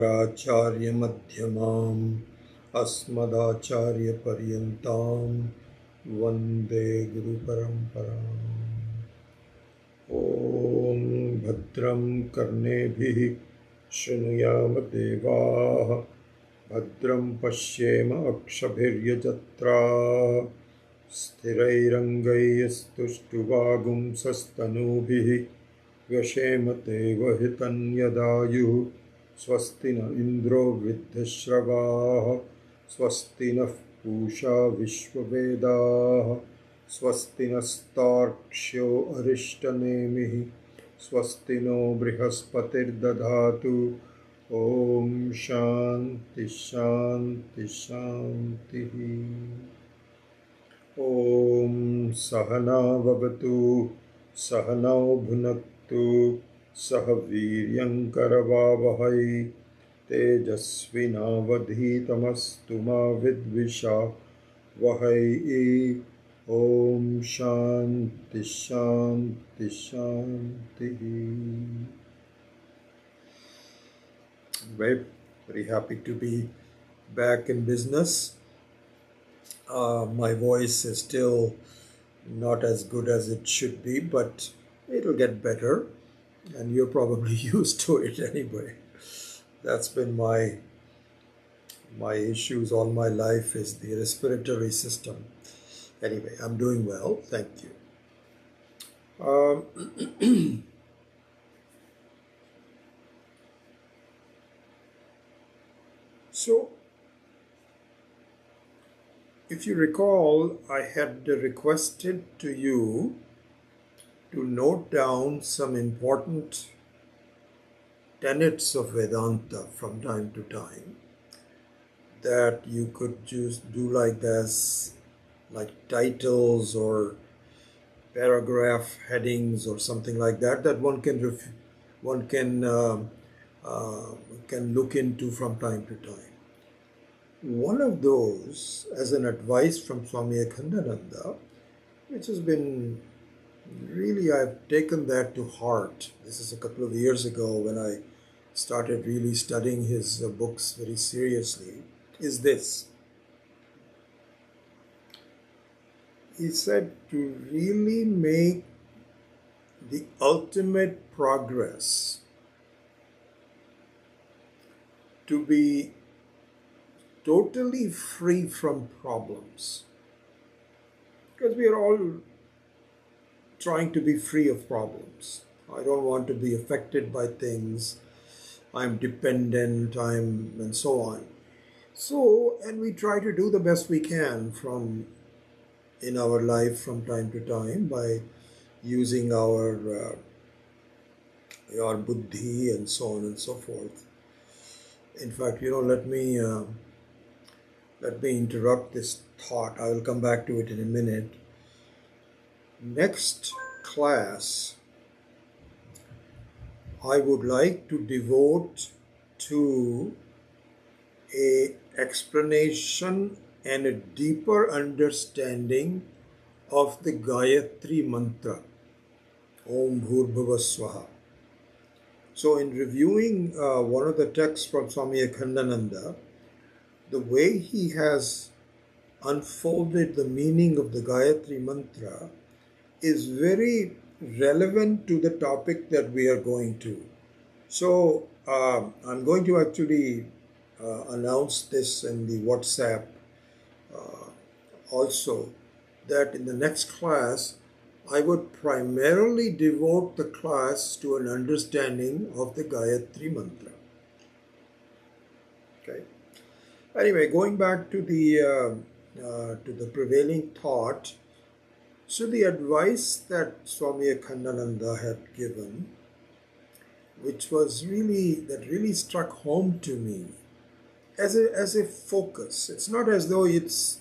Acharya Madhyamam Asmadacharya Paryantam Vande Guru Paramparam. Om Bhadram Karnebhi Shrunuyam Devaah Bhadram Pashyema Akshabhiryajatra Sthirairangaistuštuvagum Sastanubhi Vyashemate Vahitan Yadayu Swasti na Indro Vriddhashravah Swasti na Pusha Vishwavedah Swasti nastarkshyo Arishtanemihi Swasti no Brihaspatir Dadhatu Om Shanti Shanti Shanti Om Sahana Vavatu Sahanau Bhunaktu Sahaviryam Karavavahai Tejasvinavadhitamastu ma vidvisha Vahai. Om Shanti Shanti Shanti. Very happy to be back in business. My voice is still not as good as it should be, but it'll get better, and you're probably used to it anyway. That's been my issues all my life, is the respiratory system. Anyway, I'm doing well, thank you. So, if you recall, I had requested to you to note down some important tenets of Vedanta from time to time that you could just do like this, like titles or paragraph headings or something like that, that one can look into from time to time. One of those, as an advice from Swami Akhandananda, which has been really, I've taken that to heart. This is a couple of years ago when I started really studying his books very seriously, is this. He said to really make the ultimate progress, to be totally free from problems. Because we are all trying to be free of problems. I don't want to be affected by things. I'm dependent, and so on. So, and we try to do the best we can in our life from time to time by using our buddhi and so on and so forth. In fact, let me interrupt this thought. I will come back to it in a minute. Next class, I would like to devote to an explanation and a deeper understanding of the Gayatri Mantra, Om Bhurbhuva Swaha. So in reviewing one of the texts from Swami Akhandananda, the way he has unfolded the meaning of the Gayatri Mantra is very relevant to the topic that we are going to. So I'm going to actually announce this in the WhatsApp also, that in the next class I would primarily devote the class to an understanding of the Gayatri Mantra. Okay. Anyway, going back to the prevailing thought, so the advice that Swami Akhandananda had given, which really struck home to me as a focus. It's not as though it's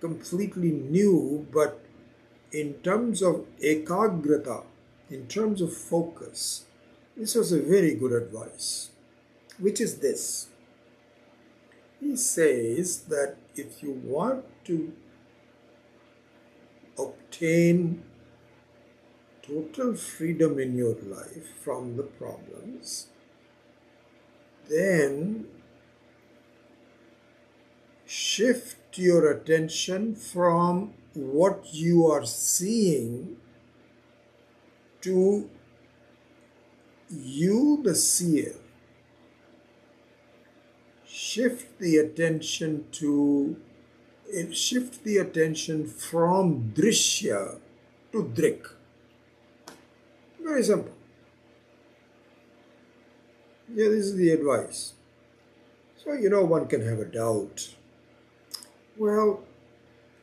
completely new, but in terms of ekagrata, in terms of focus, this was a very good advice, which is this. He says that if you want to obtain total freedom in your life from the problems, then shift your attention from what you are seeing to you, the seer. Shift the attention from drishya to drik. Very simple. Yeah, this is the advice. So, one can have a doubt. Well,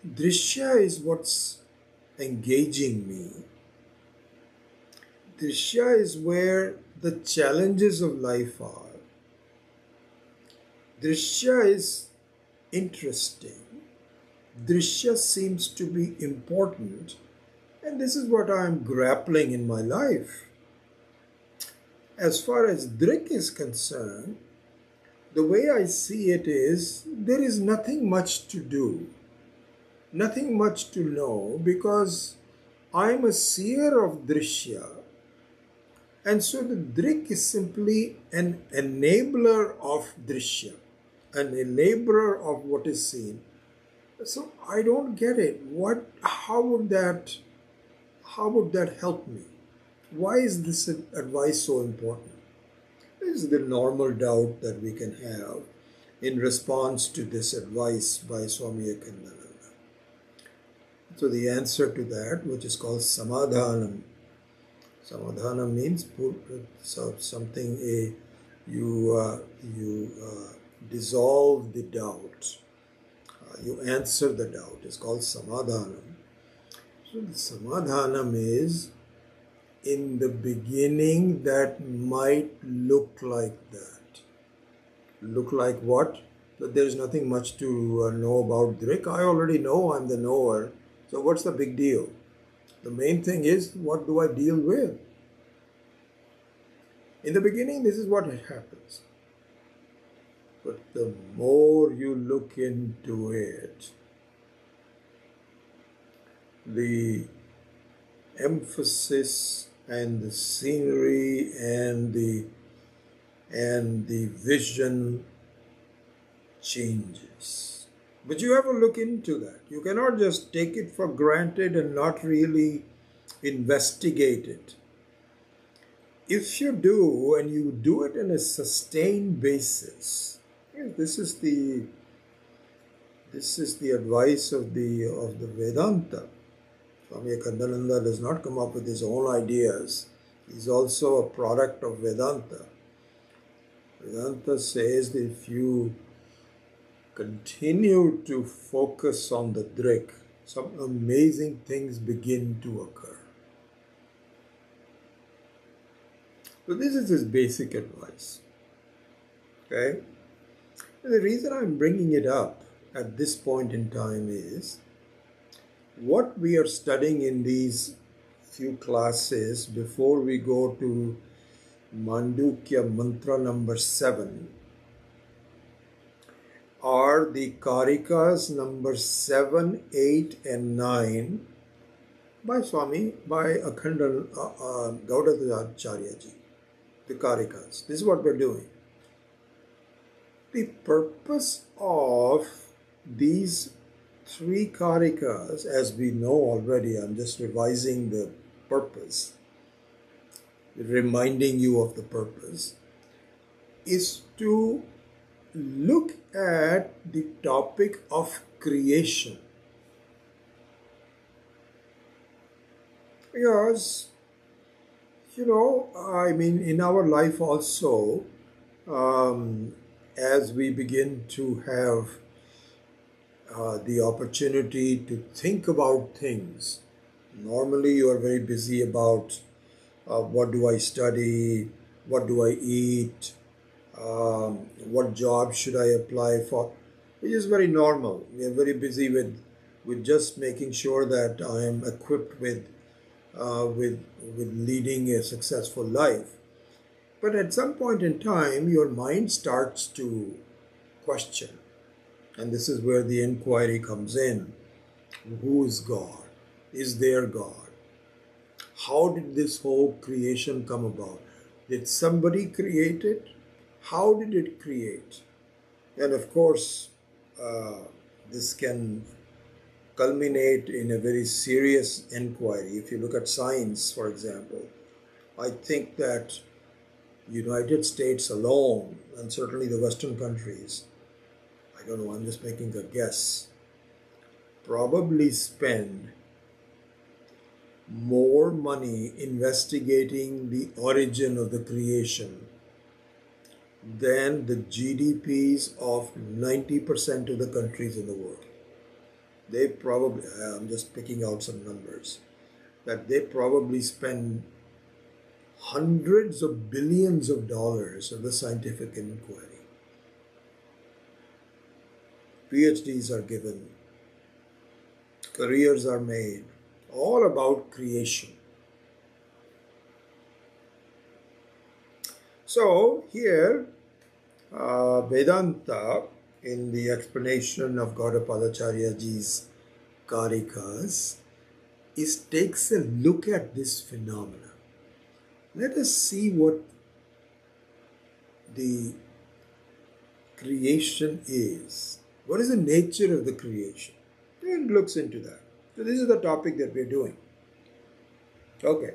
drishya is what's engaging me. Drishya is where the challenges of life are. Drishya is interesting. Drishya seems to be important, and this is what I am grappling in my life. As far as drik is concerned, the way I see it is there is nothing much to do, nothing much to know, because I'm a seer of drishya, and so the drik is simply an enabler of drishya, an enabler of what is seen. So I don't get it. How would that help me? Why is this advice so important? This is the normal doubt that we can have in response to this advice by Swami Vivekananda. So the answer to that, which is called samadhanam. Samadhanam means something, you dissolve the doubt. You answer the doubt. It's called samadhanam. So the samadhanam is, in the beginning, that might look like that. Look like what? That there's nothing much to know about drik. I already know I'm the knower. So what's the big deal? The main thing is, what do I deal with? In the beginning, this is what happens. But the more you look into it, the emphasis and the scenery and the vision changes. But you have to look into that. You cannot just take it for granted and not really investigate it. If you do, and you do it in a sustained basis, this is the advice of the Vedanta. Swami Vivekananda does not come up with his own ideas. He's also a product of Vedanta. Vedanta says that if you continue to focus on the drik, some amazing things begin to occur. So this is his basic advice. Okay? And the reason I'm bringing it up at this point in time is what we are studying in these few classes before we go to Mandukya mantra number 7 are the Karikas number 7, 8 and 9 by Akhanda Gaudacharya ji. The Karikas. This is what we're doing. The purpose of these 3 Karikas, as we know already, I'm just revising the purpose, reminding you of the purpose, is to look at the topic of creation. Because, in our life also, as we begin to have the opportunity to think about things, normally you are very busy about what do I study, what do I eat, what job should I apply for, which is very normal. We are very busy with just making sure that I am equipped with leading a successful life. But at some point in time, your mind starts to question. And this is where the inquiry comes in. Who is God? Is there God? How did this whole creation come about? Did somebody create it? How did it create? And of course, uh, this can culminate in a very serious inquiry. If you look at science, for example, I think that United States alone, and certainly the Western countries, I don't know, I'm just making a guess, probably spend more money investigating the origin of the creation than the GDPs of 90% of the countries in the world. They probably, I'm just picking out some numbers, that they probably spend hundreds of billions of dollars on the scientific inquiry. PhDs are given, careers are made, all about creation. So here, Vedanta, in the explanation of Gaudapadacharyaji's Karikas, takes a look at this phenomena. Let us see what the creation is. What is the nature of the creation? It looks into that. So this is the topic that we're doing. Okay.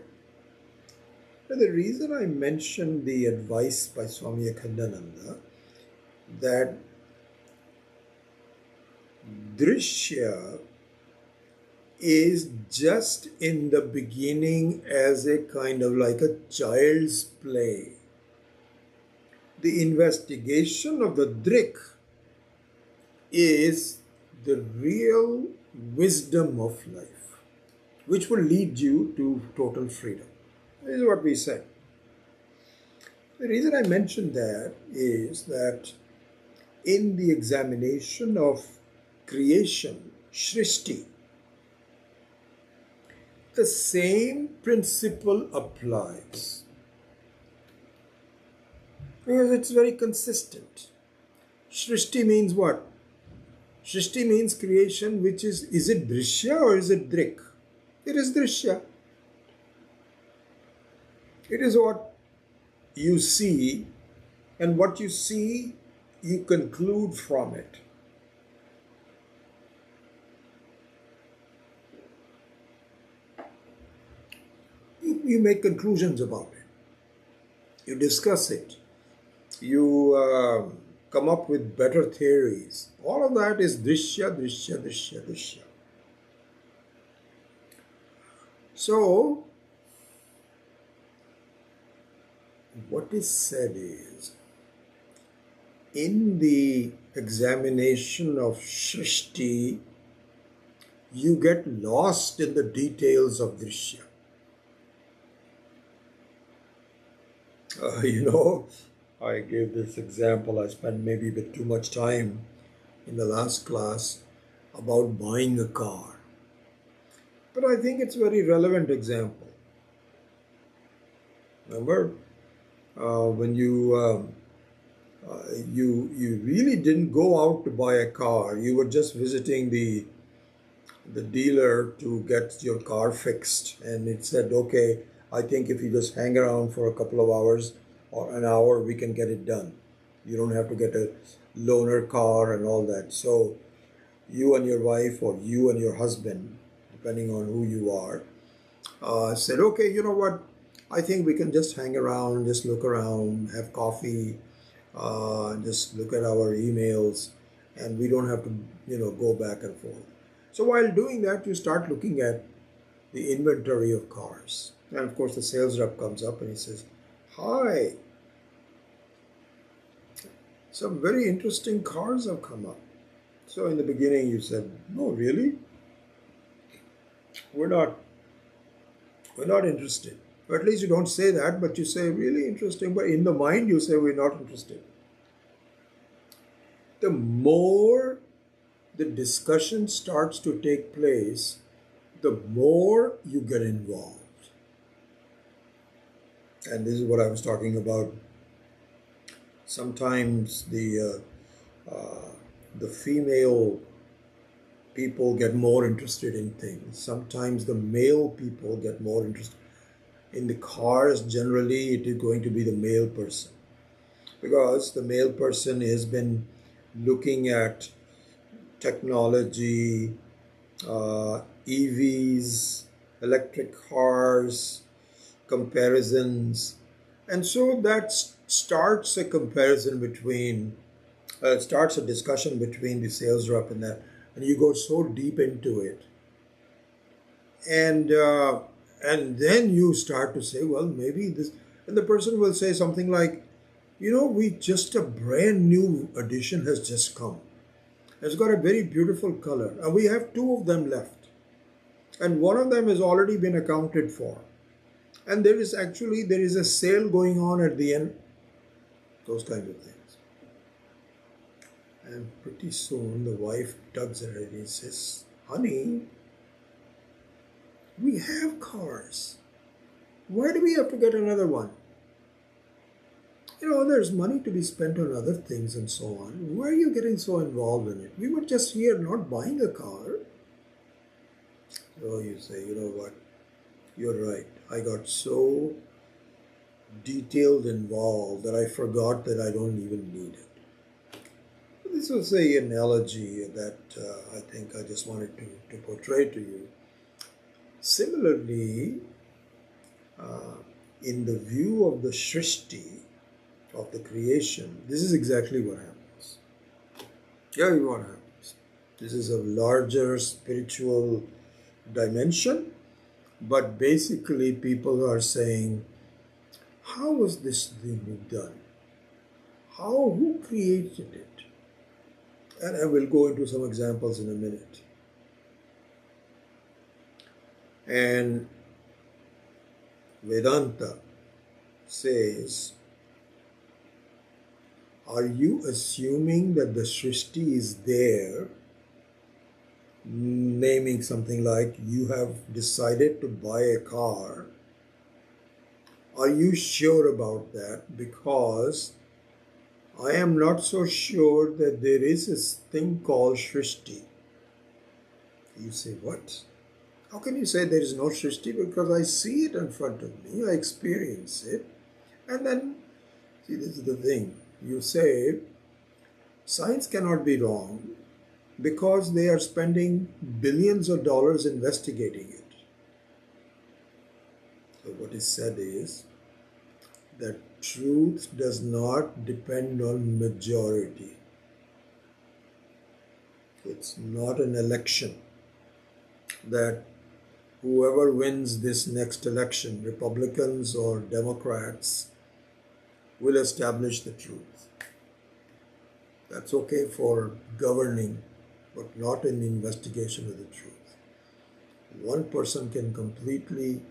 Now the reason I mentioned the advice by Swami Akhandananda that Drishya is just in the beginning as a kind of like a child's play. The investigation of the Drik is the real wisdom of life, which will lead you to total freedom. This is what we said. The reason I mentioned that is that in the examination of creation, Shrishti, the same principle applies. Because it's very consistent. Shrishti means what? Shrishti means creation, which is it Drishya or is it Drik? It is Drishya. It is what you see, and what you see, you conclude from it. You make conclusions about it. You discuss it. You come up with better theories. All of that is Drishya, Drishya, Drishya, Drishya. So, what is said is, in the examination of Shrishti, you get lost in the details of Drishya. I gave this example, I spent maybe a bit too much time in the last class about buying a car. But I think it's a very relevant example. Remember, when you really didn't go out to buy a car, you were just visiting the dealer to get your car fixed, and it said, okay, I think if you just hang around for a couple of hours or an hour, we can get it done. You don't have to get a loaner car and all that. So you and your wife, or you and your husband, depending on who you are, said, okay, you know what, I think we can just hang around, just look around, have coffee, just look at our emails, and we don't have to, go back and forth. So while doing that, you start looking at the inventory of cars. And of course, the sales rep comes up and he says, hi, some very interesting cars have come up. So in the beginning, you said, no, really? We're not interested. Or at least you don't say that, but you say, really interesting. But in the mind, you say, we're not interested. The more the discussion starts to take place, the more you get involved. And this is what I was talking about. Sometimes the female people get more interested in things. Sometimes the male people get more interested. In the cars, generally, it is going to be the male person. because the male person has been looking at technology, EVs, electric cars, comparisons, and so that starts a comparison between, starts a discussion between the sales rep and that, and you go so deep into it, and uh, and then you start to say, well, maybe this, and the person will say something like, we just a brand new edition has just come. It's got a very beautiful color, and we have two of them left, and one of them has already been accounted for, and there is a sale going on at the end, those kind of things. And pretty soon the wife tugs at it and says, honey, we have cars. Why do we have to get another one? There's money to be spent on other things and so on. Why are you getting so involved in it? We were just here not buying a car. So you say, you know what? You're right. I got so detailed involved that I forgot that I don't even need it. This was an analogy that I think I just wanted to portray to you. Similarly, in the view of the Shrishti, of the creation, this is exactly what happens. Here is what happens. This is a larger spiritual dimension, but basically people are saying, how was this thing done? Who created it? And I will go into some examples in a minute. And Vedanta says, are you assuming that the Srishti is there, naming something like you have decided to buy a car? Are you sure about that? Because I am not so sure that there is this thing called Srishti. You say, what? How can you say there is no Srishti? Because I see it in front of me, I experience it. And then, see, this is the thing. You say, science cannot be wrong because they are spending billions of dollars investigating it. So what is said is that truth does not depend on majority. It's not an election that whoever wins this next election, Republicans or Democrats, will establish the truth. That's okay for governing, but not in the investigation of the truth. One person can completely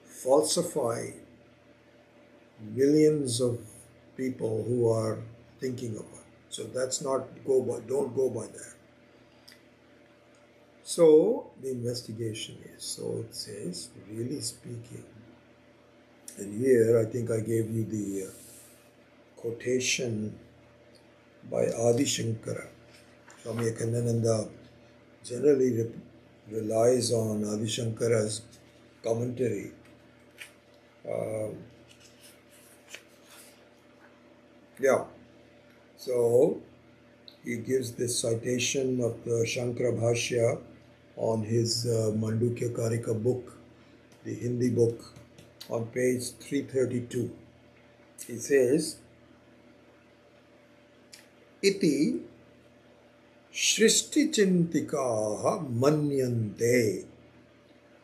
falsify millions of people who are thinking of it. So don't go by that. So the investigation is, so it says, really speaking. And here I think I gave you the quotation by Adi Shankara. Swami Akhandananda generally relies on Adi Shankara's commentary. So he gives this citation of the Shankara Bhashya on his Mandukya Karika book, the Hindi book, on page 332. He says, Iti Shrishti Chintikaha Manyante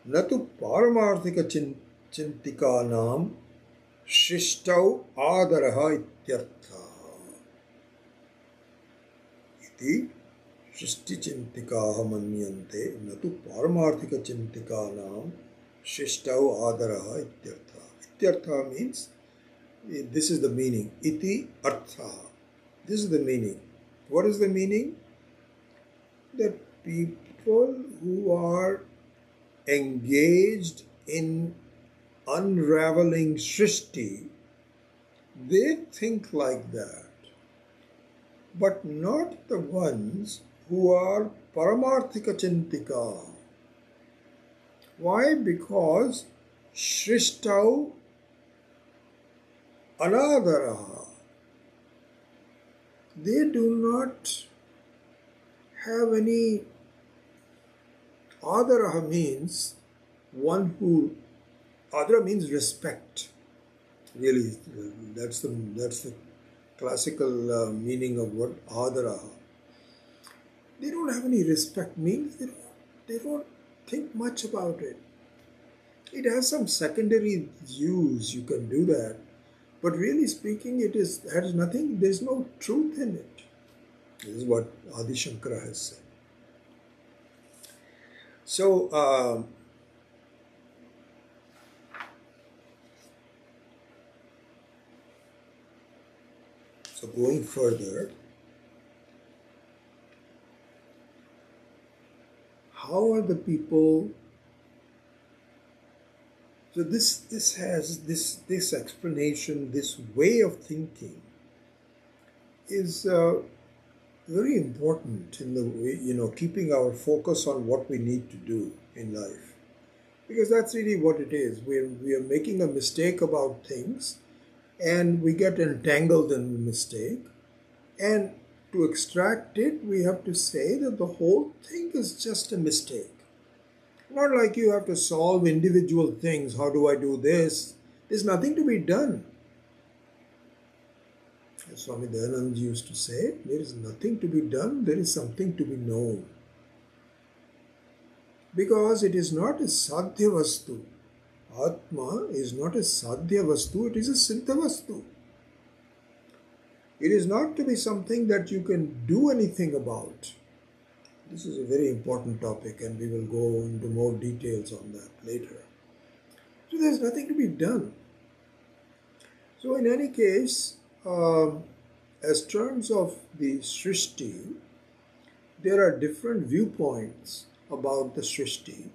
Natu Paramarthika Chintikanam Shishtau Adaraha Ityartha. Iti Shrishti Chintikaha Manyante Natu Paramarthika Chintikanam Shishtau Adaraha Ityartha. Ityartha means, this is the meaning. Iti Artha. This is the meaning. What is the meaning? That people who are engaged in unraveling Srishti, they think like that. But not the ones who are Paramarthika Chintika. Why? Because Srishtau Anadaraha, they do not have any. Adaraha means one who, adara means respect. Really, that's the classical meaning of what adaraha. They don't have any respect, means they don't think much about it. It has some secondary use, you can do that. But really speaking, it has nothing, there's no truth in it. This is what Adi Shankara has said. So, so going further, how are the people? So this has this explanation, this way of thinking is very important in the way, keeping our focus on what we need to do in life, because that's really what it is. We are making a mistake about things, and we get entangled in the mistake, and to extract it, we have to say that the whole thing is just a mistake. Not like you have to solve individual things. How do I do this? There's nothing to be done. As Swami Dayanand used to say, there is nothing to be done, there is something to be known. Because it is not a sadhya vastu. Atma is not a sadhya vastu, it is a siddha vastu. It is not to be something that you can do anything about. This is a very important topic, and we will go into more details on that later. So there's nothing to be done. So in any case, as terms of the Srishti, there are different viewpoints about the Srishti.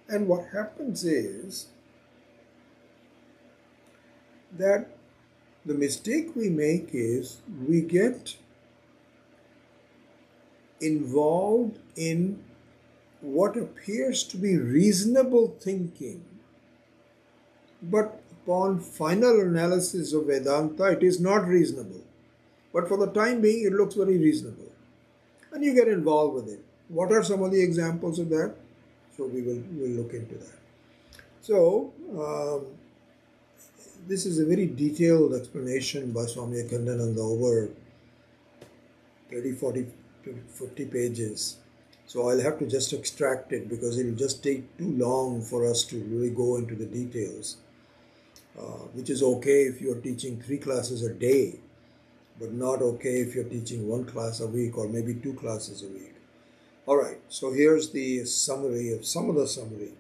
And what happens is that the mistake we make is we get involved in what appears to be reasonable thinking, but upon final analysis of Vedanta, it is not reasonable. But for the time being, it looks very reasonable. And you get involved with it. What are some of the examples of that? So we'll look into that. So, this is a very detailed explanation by Swami Akhandananda over 30, 40, 50 pages. So I'll have to just extract it because it will just take too long for us to really go into the details. Which is okay if you're teaching 3 classes a day, but not okay if you're teaching 1 class a week or maybe 2 classes a week. All right, so here's the summary of some of the summary.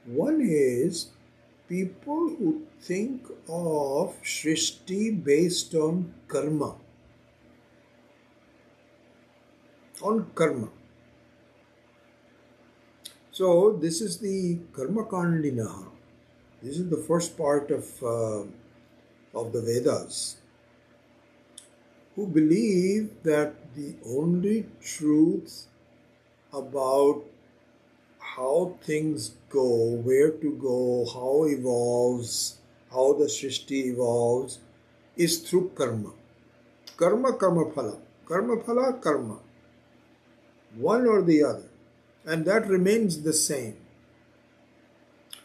One is people who think of Srishti based on karma. On karma. So this is the karma kandinaha. This is the first part of the Vedas, who believe that the only truth about how things go, where to go, how evolves, how the Srishti evolves, is through karma. Karma, karma phala. Karma phala, karma. One or the other. And that remains the same.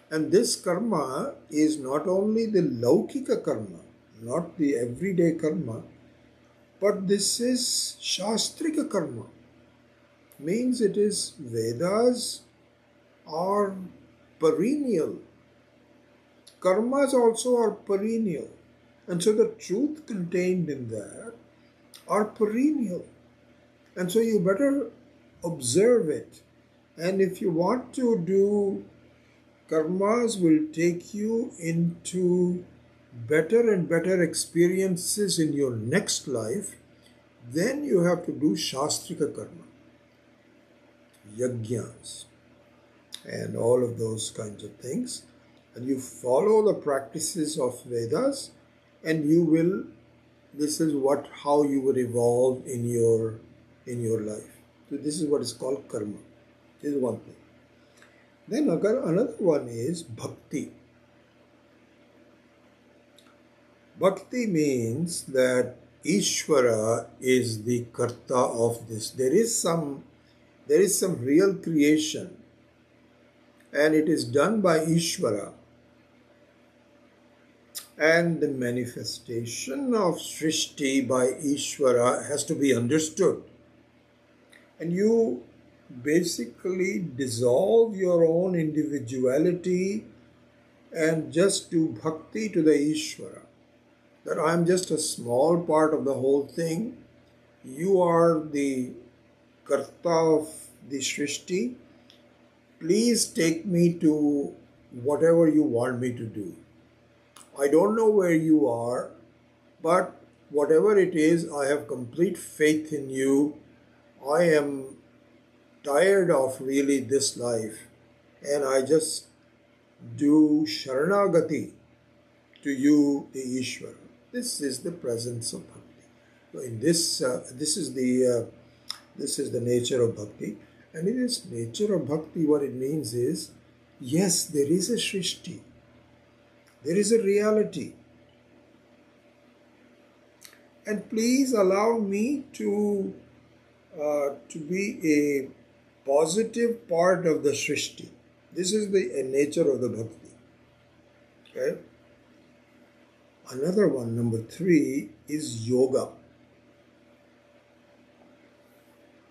And this karma is not only the laukika karma, not the everyday karma, but this is shastrika karma. Means it is Vedas are perennial. Karmas also are perennial. And so the truth contained in that are perennial. And so you better observe it. And if you want to do karmas will take you into better and better experiences in your next life, then you have to do shastrika karma, yajnas, and all of those kinds of things. And you follow the practices of Vedas, and you will, this is how you would evolve in your life. So this is what is called karma. This is one thing. Then another one is bhakti. Bhakti means that Ishvara is the karta of this. There is some real creation, and it is done by Ishvara. And the manifestation of Srishti by Ishvara has to be understood. And you basically dissolve your own individuality and just do bhakti to the Ishvara. That I am just a small part of the whole thing. You are the karta of the Srishti. Please take me to whatever you want me to do. I don't know where you are, but whatever it is, I have complete faith in you. I am tired of really this life, and I just do Sharanagati to you, the Ishvara. This is the presence of bhakti. So in this is the nature of bhakti, and in this nature of bhakti, what it means is, yes, there is a Srishti, there is a reality, and please allow me to be a positive part of the Srishti. This is the nature of the bhakti. Okay. Another one, number 3, is yoga.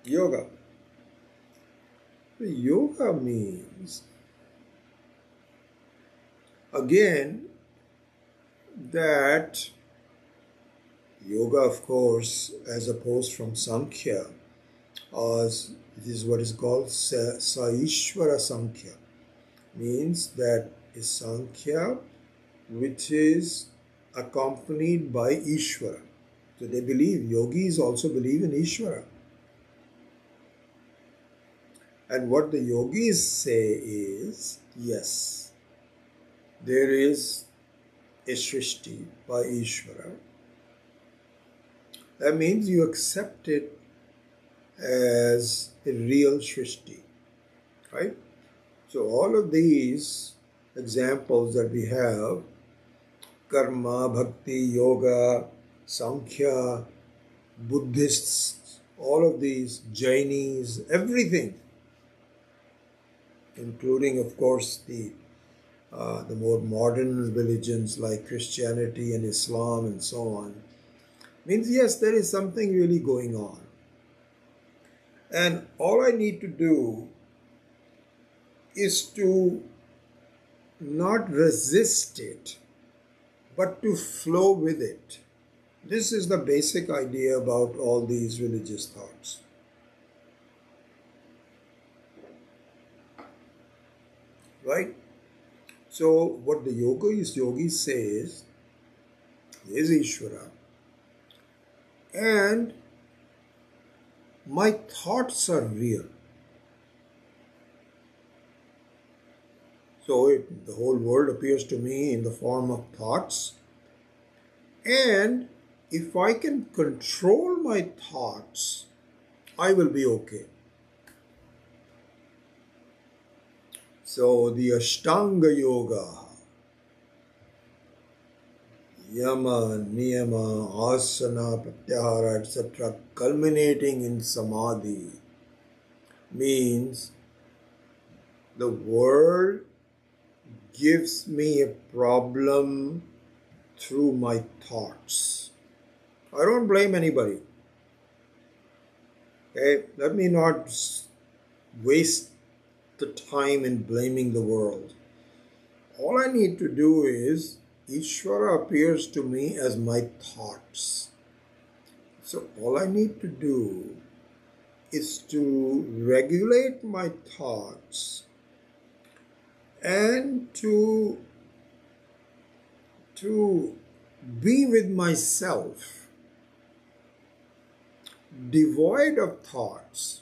Yoga. Yoga means, again, that yoga, of course, as opposed from Sankhya, as it is what is called Saishvara Sankhya, means that is Sankhya which is accompanied by Ishvara. So they believe, yogis also believe in Ishvara. And what the yogis say is, yes, there is a Srishti by Ishvara. That means you accept it as a real Srishti, right? So all of these examples that we have, karma, bhakti, yoga, Sankhya, Buddhists, all of these, Jainis, everything, including, of course, the more modern religions like Christianity and Islam and so on, means yes, there is something really going on. And all I need to do is to not resist it, but to flow with it. This is the basic idea about all these religious thoughts. Right? So what the yogis say is Ishvara, and my thoughts are real. So the whole world appears to me in the form of thoughts, and if I can control my thoughts, I will be okay. So the Ashtanga Yoga, Yama, Niyama, Asana, Pratyahara, etc., culminating in Samadhi, means the world gives me a problem through my thoughts. I don't blame anybody. Okay? Let me not waste the time in blaming the world. All I need to do is, Ishvara appears to me as my thoughts. So all I need to do is to regulate my thoughts and to be with myself, devoid of thoughts.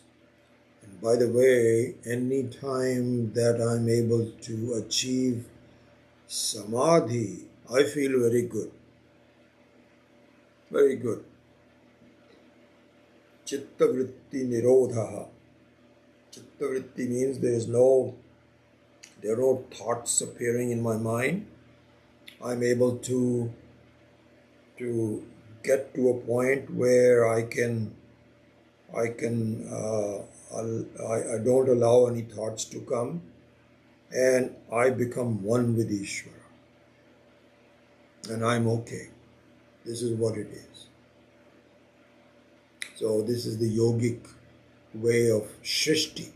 And by the way, any time that I'm able to achieve Samadhi, I feel very good. Very good. Chitta vritti nirodha. Chitta vritti means there are no thoughts appearing in my mind. I'm able to to get to a point where I can I don't allow any thoughts to come, and I become one with Ishvara, and I'm okay. This is what it is. So this is the yogic way of Shrishti.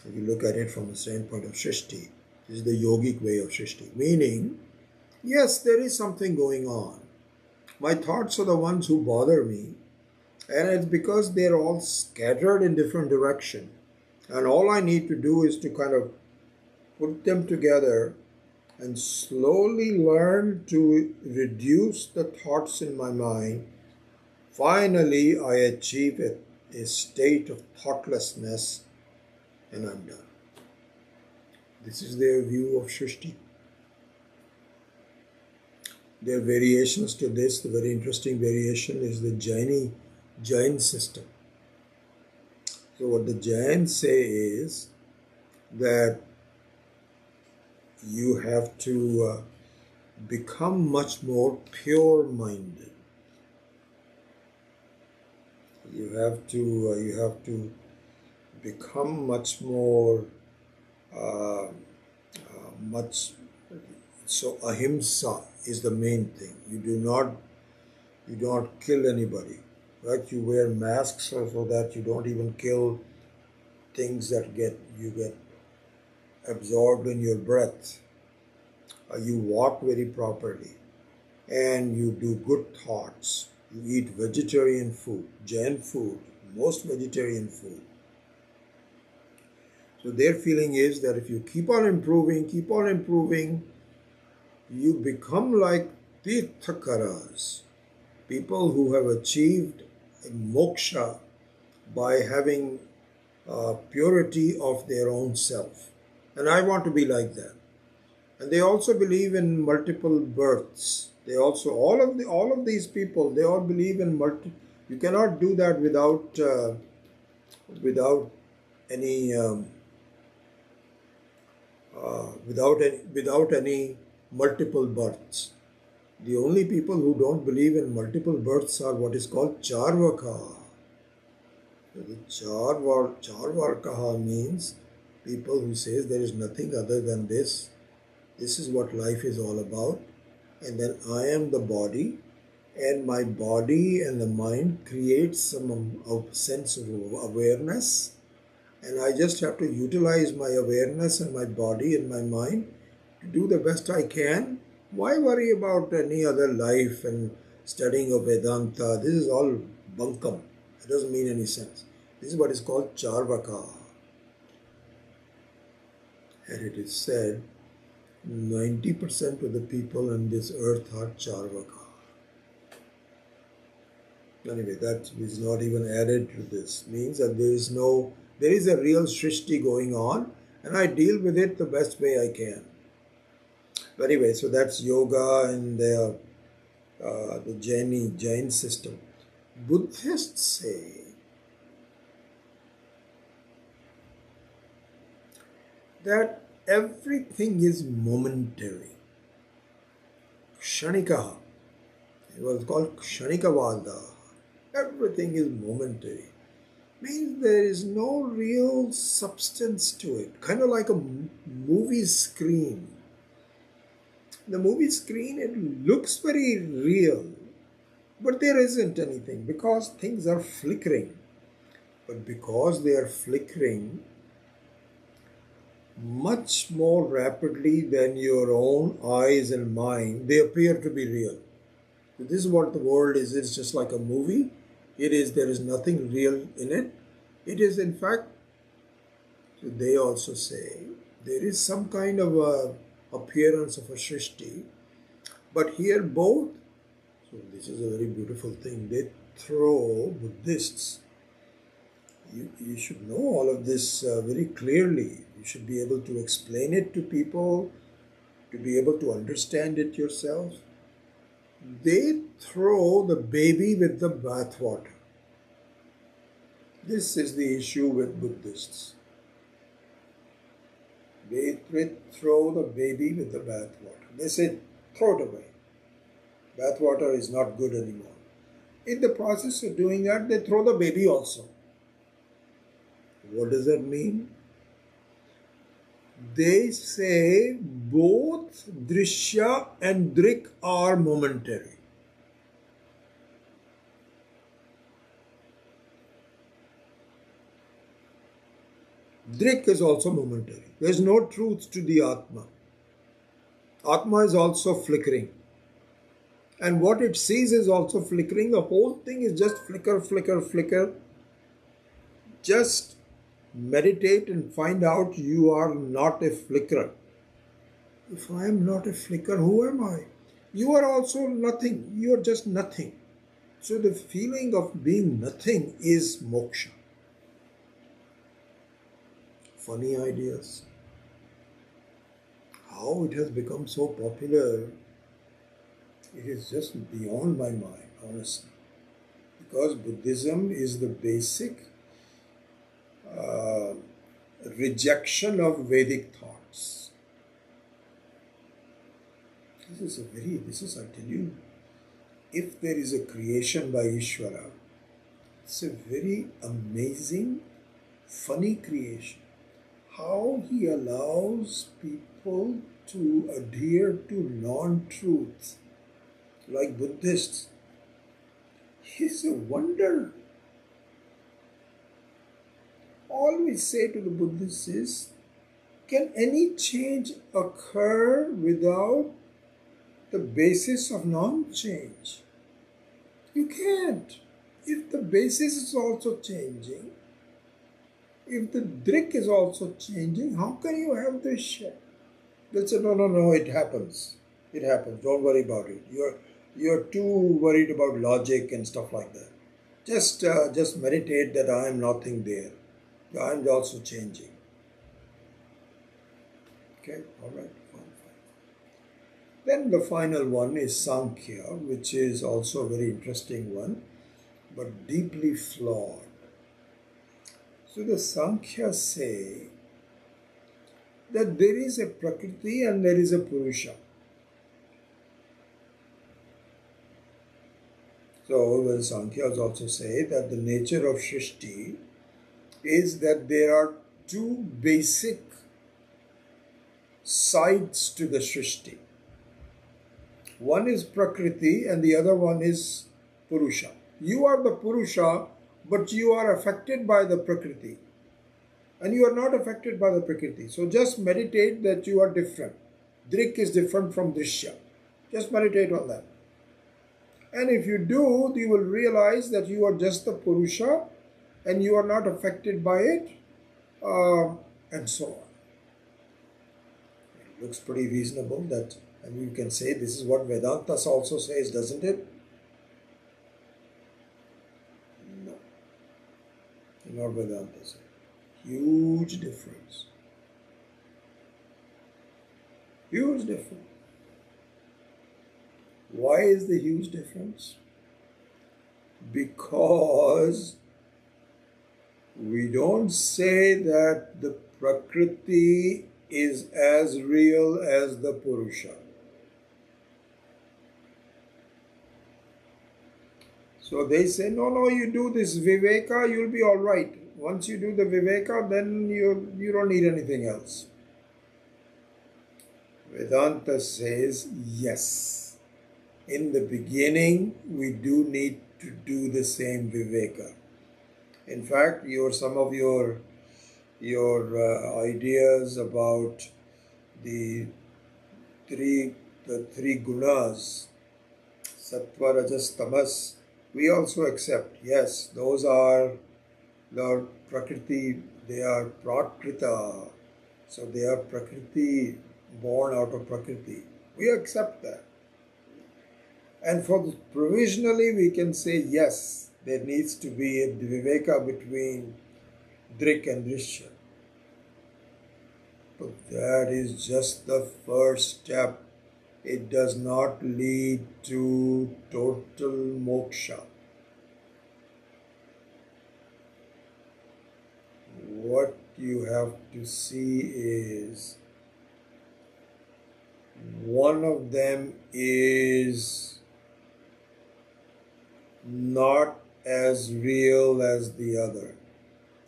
If you look at it from the standpoint of Shrishti, this is the yogic way of Shrishti. Meaning, yes, there is something going on. My thoughts are the ones who bother me, and it's because they're all scattered in different directions. And all I need to do is to kind of put them together and slowly learn to reduce the thoughts in my mind. Finally, I achieve a state of thoughtlessness, and I'm done. This is their view of Shrishti. There are variations to this. The very interesting variation is the Jain system. So what the Jains say is that you have to become much more pure-minded. You have to become much more much. So ahimsa is the main thing. You do not kill anybody, right? You wear masks so that you don't even kill things that you get absorbed in your breath. You walk very properly, and you do good thoughts. You eat vegetarian food, Jain food, most vegetarian food. So their feeling is that if you keep on improving, you become like Tirthakaras, people who have achieved moksha by having purity of their own self. And I want to be like that. And they also believe in multiple births. They also all of these people, they all believe in You cannot do that without any without any multiple births. The only people who don't believe in multiple births are what is called Charvaka. The Charvakaha means people who says there is nothing other than this. This is what life is all about. And then I am the body, and my body and the mind creates some sense of awareness, and I just have to utilize my awareness and my body and my mind to do the best I can. Why worry about any other life and studying of Vedanta? This is all bunkum. It doesn't mean any sense. This is what is called Charvaka. And it is said 90% of the people on this earth are Charvaka. Anyway, that is not even added to this. Means that there is a real Shrishti going on, and I deal with it the best way I can. But anyway, so that's yoga and the Jain system. Buddhists say that everything is momentary. Kshanikaha. It was called Kshanikavada. Everything is momentary. Means there is no real substance to it. Kind of like a movie screen. The movie screen, it looks very real, but there isn't anything because things are flickering. But because they are flickering much more rapidly than your own eyes and mind, they appear to be real. So this is what the world is. It's just like a movie. There is nothing real in it. It is, in fact, so they also say, there is some kind of a appearance of a Shrishti. But here both, so this is a very beautiful thing, they throw Buddhists. You should know all of this very clearly. You should be able to explain it to people, to be able to understand it yourself. They throw the baby with the bathwater. This is the issue with Buddhists. They throw the baby with the bathwater. They say, throw it away. Bathwater is not good anymore. In the process of doing that, they throw the baby also. What does that mean? They say both drishya and drik are momentary. Drik is also momentary. There is no truth to the Atma. Atma is also flickering. And what it sees is also flickering. The whole thing is just flicker, flicker, flicker. Just meditate and find out you are not a flicker. If I am not a flicker, who am I? You are also nothing. You are just nothing. So the feeling of being nothing is moksha. Funny ideas. How it has become so popular, it is just beyond my mind, honestly. Because Buddhism is the basic rejection of Vedic thoughts. This is, I tell you, if there is a creation by Ishvara, it's a very amazing, funny creation. How he allows people to adhere to non-truth, like Buddhists. He's a wonder. All we say to the Buddhists is, can any change occur without the basis of non-change? You can't. If the basis is also changing, if the drik is also changing, how can you have this shit? They'll say, no, it happens. It happens. Don't worry about it. You're too worried about logic and stuff like that. Just meditate that I am nothing there. I am also changing. Okay, all right, fine. Then the final one is Sankhya, which is also a very interesting one, but deeply flawed. So the Sankhya say that there is a Prakriti and there is a Purusha. So the Sankhya's also say that the nature of Shrishti is that there are two basic sides to the Shrishti. One is Prakriti and the other one is Purusha. You are the Purusha, but you are affected by the Prakriti. And you are not affected by the Prakriti. So just meditate that you are different. Drik is different from Drishya. Just meditate on that. And if you do, you will realize that you are just the Purusha and you are not affected by it, and so on. It looks pretty reasonable that, and you can say this is what Vedanta also says, doesn't it? No. Not Vedanta says. Huge difference. Huge difference. Why is the huge difference? Because we don't say that the Prakriti is as real as the Purusha. So they say, no, you do this Viveka, you'll be all right. Once you do the Viveka, then you don't need anything else. Vedanta says, yes. In the beginning, we do need to do the same Viveka. In fact, some of your ideas about the three gunas, Sattva, Rajas, Tamas, we also accept. Yes, those are the Prakriti, they are Prakrita. So they are Prakriti, born out of Prakriti. We accept that. And provisionally we can say, yes, there needs to be a Viveka between Drik and Drishya. But that is just the first step. It does not lead to total moksha. What you have to see is one of them is not as real as the other.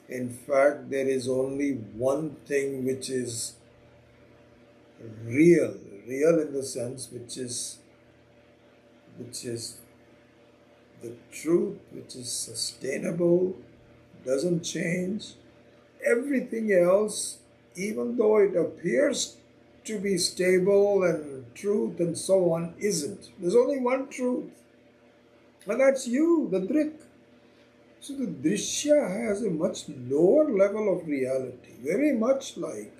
In fact, there is only one thing which is real, real in the sense which is the truth, which is sustainable, doesn't change. Everything else, even though it appears to be stable and truth and so on, isn't. There's only one truth, and that's you, the Drik. So the Drishya has a much lower level of reality, very much like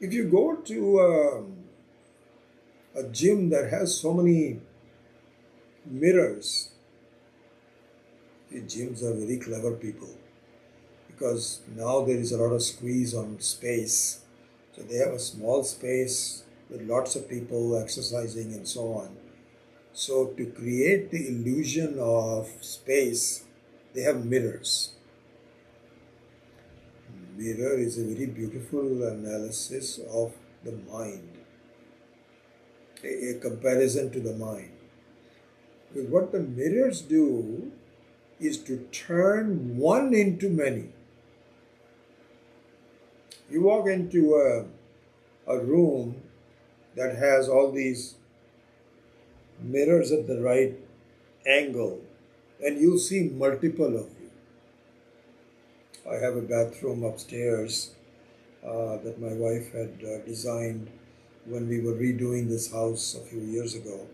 if you go to a gym that has so many mirrors. The gyms are very clever people because now there is a lot of squeeze on space. So they have a small space with lots of people exercising and so on. So to create the illusion of space, they have mirrors. Mirror is a very beautiful analysis of the mind, a comparison to the mind. Because what the mirrors do is to turn one into many. You walk into a room that has all these mirrors at the right angle, and you'll see multiple of you. I have a bathroom upstairs that my wife had designed when we were redoing this house a few years ago.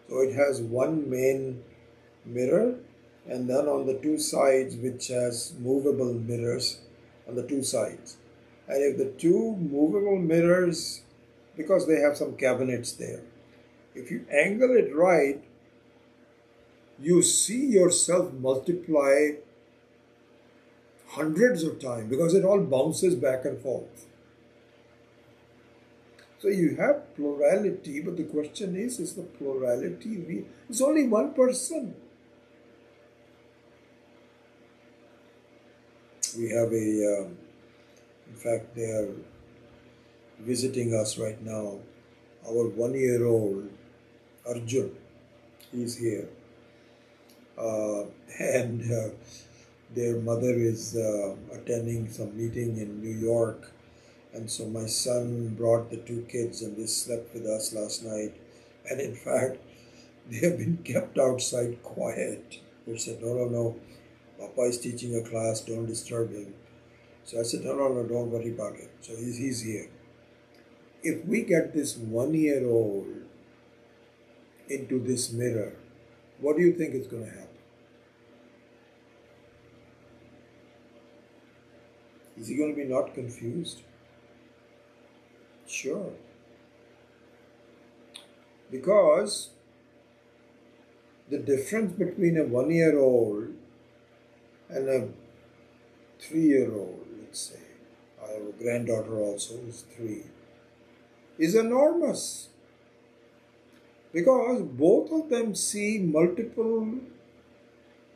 So it has one main mirror, and then on the two sides, which has movable mirrors on the two sides. And if the two movable mirrors, because they have some cabinets there, if you angle it right, you see yourself multiply hundreds of times because it all bounces back and forth. So you have plurality, but the question is the plurality real? It's only one person. We have in fact, they are visiting us right now. Our 1-year-old Arjun, he's here. And their mother is attending some meeting in New York. And so my son brought the two kids and they slept with us last night. And in fact, they have been kept outside quiet. They said, no, Papa is teaching a class, don't disturb him. So I said, no, don't worry about it. So he's here. If we get this 1-year-old into this mirror, what do you think is going to happen? Is he going to be not confused? Sure. Because the difference between a 1-year-old and a 3-year-old, let's say, I have a granddaughter also who's 3, is enormous. Because both of them see multiple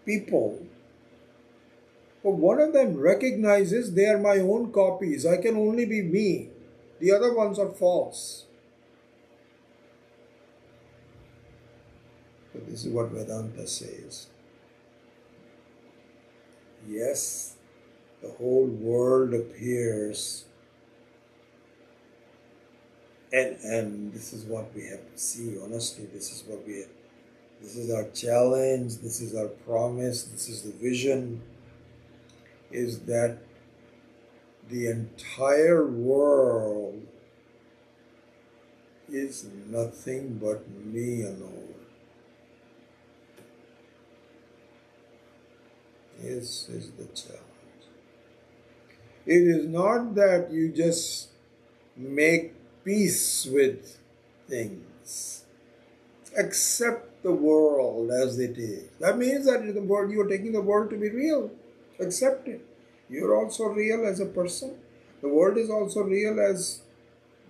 people. But one of them recognizes they are my own copies. I can only be me. The other ones are false. But this is what Vedanta says. Yes, the whole world appears, and this is what we have to see. Honestly, this is our challenge, this is our promise, this is the vision, is that the entire world is nothing but me alone. This is the challenge. It is not that you just make peace with things. Accept the world as it is. That means that in the world you are taking the world to be real. Accept it. You're also real as a person. The world is also real as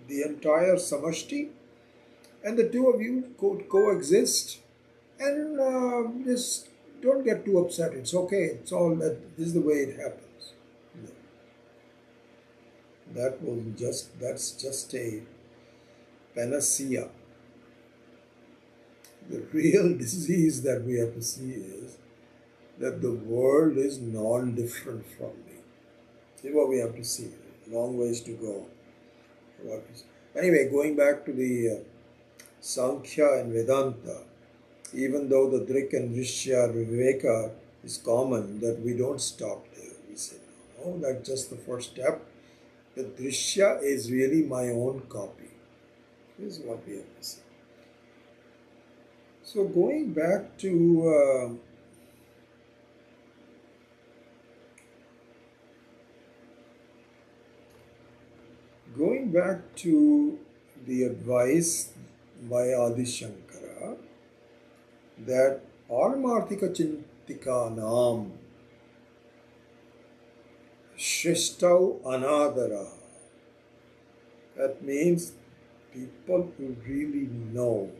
the entire samashti. And the two of you coexist. And just don't get too upset. It's okay. It's all that. This is the way it happens. No. That's just a panacea. The real disease that we have to see is that the world is non-different from me. This is what we have to see. Long ways to go. Anyway, going back to the Sankhya and Vedanta, even though the Drik and Drishya Viveka is common, that we don't stop there. We say, no, that's just the first step. The Drishya is really my own copy. This is what we have to say. So going back to the advice by Adi Shankara that Paramarthika Chintika Nam Shristau Anadara. That means people who really know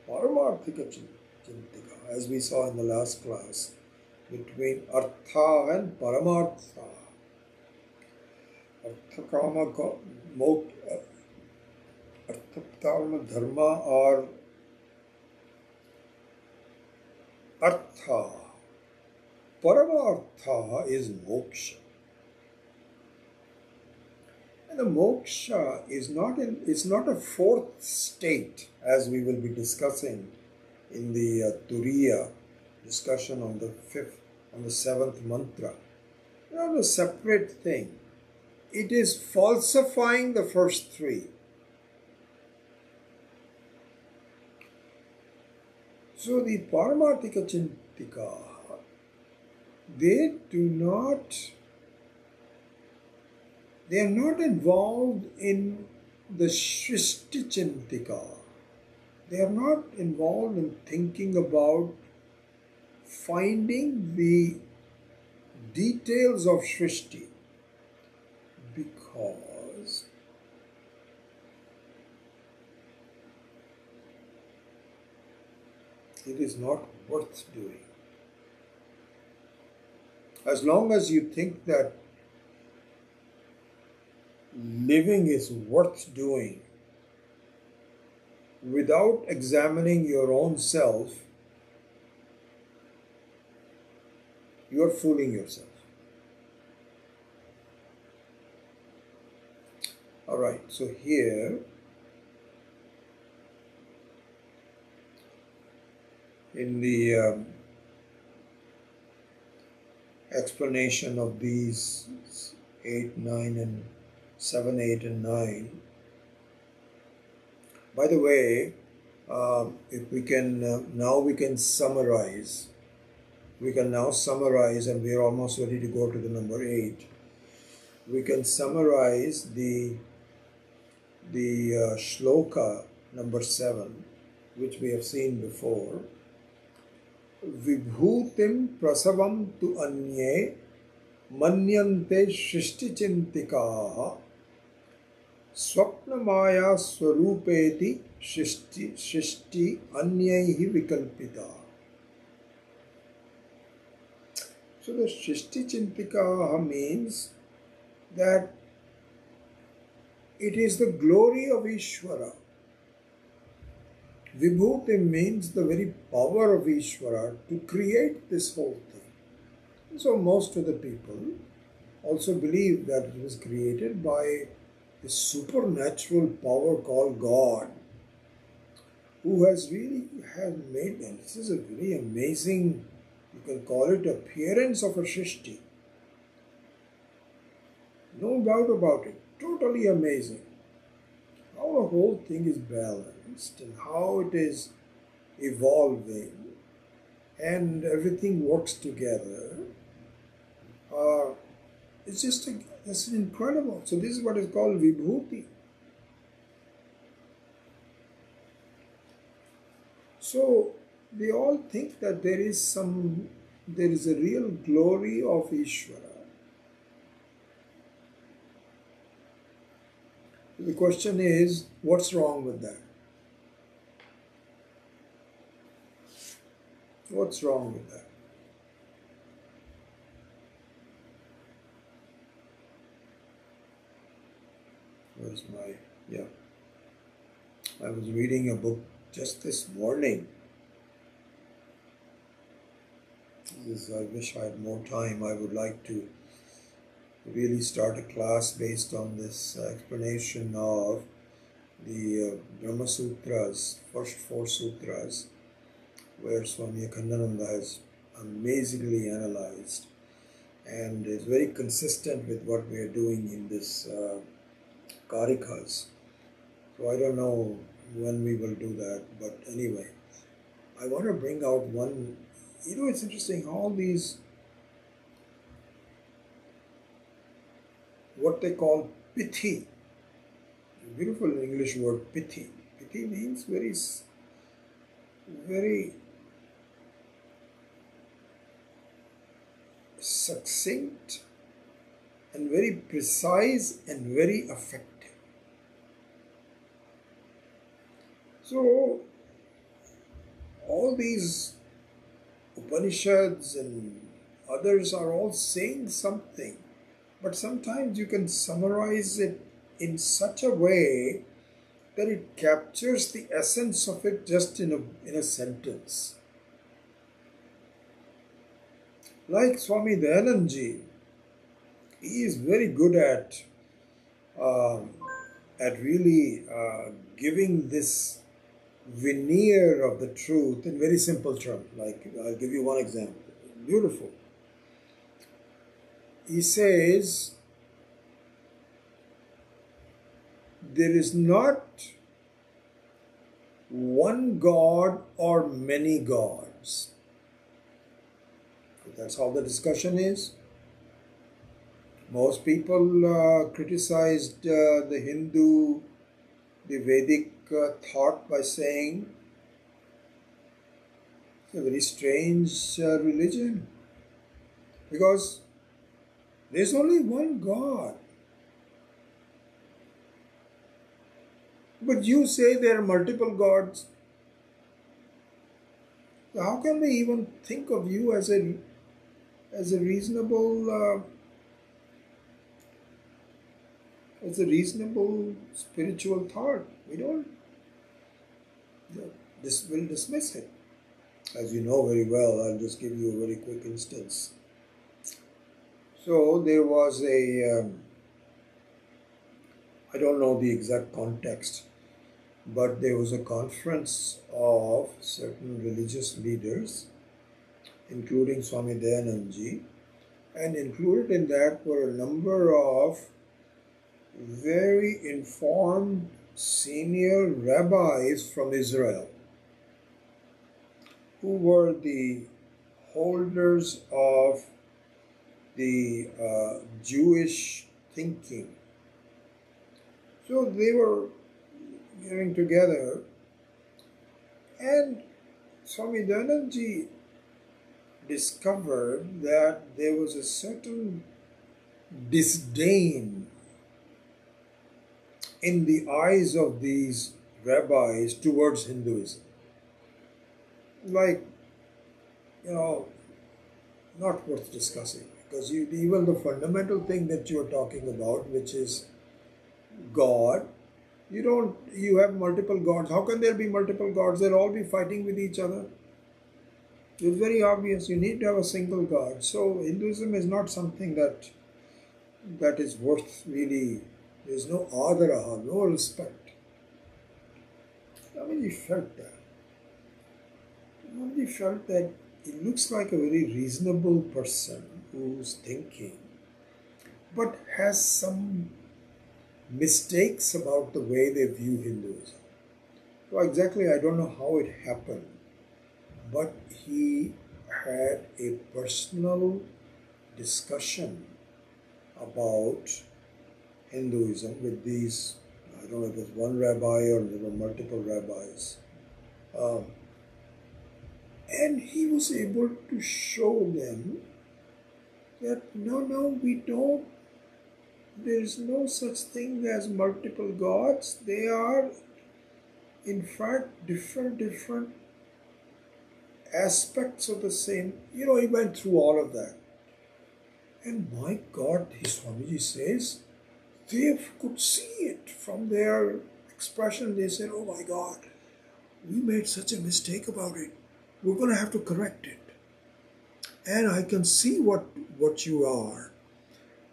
Paramarthika Chintika, as we saw in the last class, between Artha and Paramartha. Artha Kama Artha Dharma or Artha. Paramartha is moksha. And the moksha is not a fourth state, as we will be discussing in the Turiya discussion on the seventh mantra. It's not a separate thing. It is falsifying the first three. So the Paramarthika Chintika, they are not involved in the Shrishti Chintika. They are not involved in thinking about finding the details of Shrishti, because it is not worth doing. As long as you think that living is worth doing without examining your own self, you are fooling yourself. All right, so here in the explanation of these 8, 9 and 7, 8 and 9. By the way, if we can, now we can summarize. We can now summarize, and we are almost ready to go to the number 8. We can summarize the shloka number 7, which we have seen before. Vibhutim prasavam tu anye manyante shrishti chintikaha swapnamaya swarupeti shrishti anyaihi vikalpita. So the shrishti chintikaha means that it is the glory of Ishvara. Vibhuti means the very power of Ishvara to create this whole thing. So most of the people also believe that it was created by a supernatural power called God, who has made them. This is a very amazing, you can call it appearance of a Shrishti. No doubt about it. Totally amazing. How the whole thing is balanced and how it is evolving and everything works together. It's incredible. So this is what is called Vibhuti. So they all think that there is a real glory of Ishvara. The question is, what's wrong with that? What's wrong with that? Where's I was reading a book just this morning I wish I had more time. I would like to really start a class based on this explanation of the Brahma Sutras, first four sutras, where Swami Akhandananda has amazingly analyzed and is very consistent with what we are doing in this Karikas. So I don't know when we will do that, but anyway, I want to bring out one. It's interesting, all these, what they call pithi, a beautiful English word, pithi. Pithi means very succinct and very precise and very effective. So all these Upanishads and others are all saying something, but sometimes you can summarize it in such a way that it captures the essence of it just in a sentence. Like Swami Dayanandji, he is very good at really giving this veneer of the truth in very simple terms. Like, I'll give you one example. Beautiful. He says, there is not one God or many gods. That's how the discussion is. Most people criticized the Hindu, the Vedic thought by saying it's a very strange religion because there's only one God. But you say there are multiple gods. So how can we even think of you as a reasonable spiritual thought? We don't. This will dismiss it. As you know very well, I'll just give you a very quick instance. So there was I don't know the exact context, but there was a conference of certain religious leaders, including Swami Dayanandji, and included in that were a number of very informed senior rabbis from Israel, who were the holders of the Jewish thinking. So they were getting together, and Swami Dayanandji discovered that there was a certain disdain in the eyes of these rabbis towards Hinduism. Like, not worth discussing, because even the fundamental thing that you're talking about, which is God, you have multiple gods. How can there be multiple gods? They'll all be fighting with each other. It's very obvious. You need to have a single God. So Hinduism is not something that is worth really. There's no adaraha, no respect. Swamiji felt that. Swamiji felt that it looks like a very reasonable person who's thinking, but has some mistakes about the way they view Hinduism. So exactly, I don't know how it happened, but he had a personal discussion about Hinduism with these, I don't know if it was one rabbi or there were multiple rabbis. And he was able to show them that no, we don't. There is no such thing as multiple gods. They are, in fact, different aspects of the same. He went through all of that. And my God, Swamiji says, they could see it from their expression. They said, oh my God, we made such a mistake about it. We're going to have to correct it. and I can see what you are.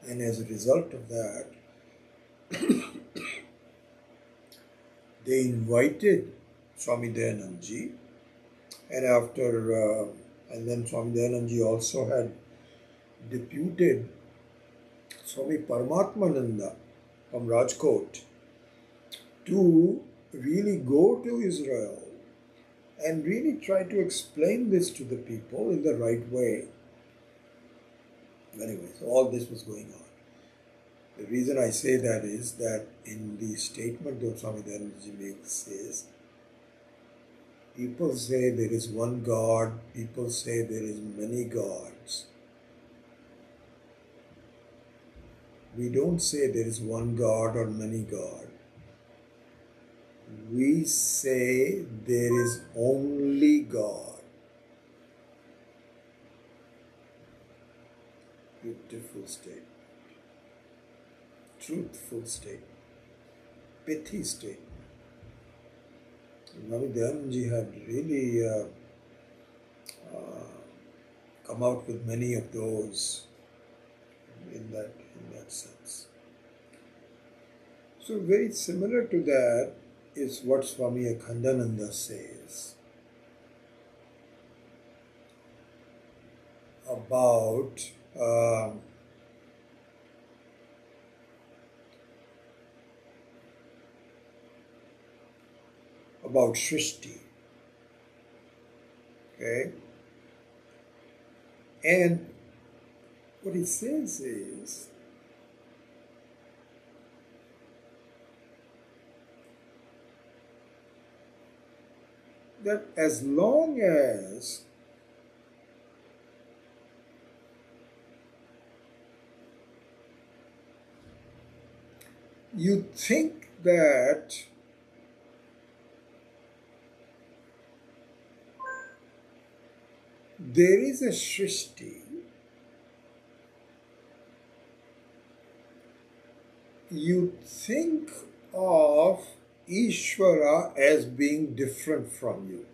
And as a result of that, they invited Swami Dayanandji, and and then Swami Dayanandji also had deputed Swami Paramatmananda from Rajkot to really go to Israel and really try to explain this to the people in the right way. Anyway, so all this was going on. The reason I say that is that in the statement that Swami Dayanandji makes is, people say there is one God, people say there is many gods. We don't say there is one God or many gods. We say there is only God. Beautiful statement. Truthful statement. Pithy statement. Swami Dayanandji had really come out with many of those in that sense. So very similar to that is what Swami Akhandananda says about Shrishti. Okay? And what he says is that as long as you think that there is a Shrishti, you think of Ishvara as being different from you.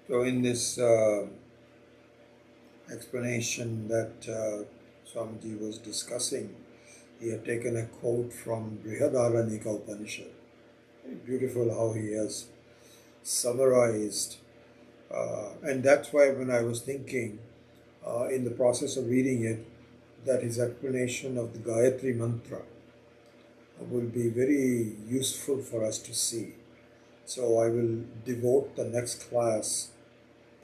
So in this explanation that Swamiji was discussing, he had taken a quote from Brihadaranyaka Upanishad. Very beautiful how he has summarized. And that's why when I was thinking in the process of reading it, that his explanation of the Gayatri Mantra will be very useful for us to see. So I will devote the next class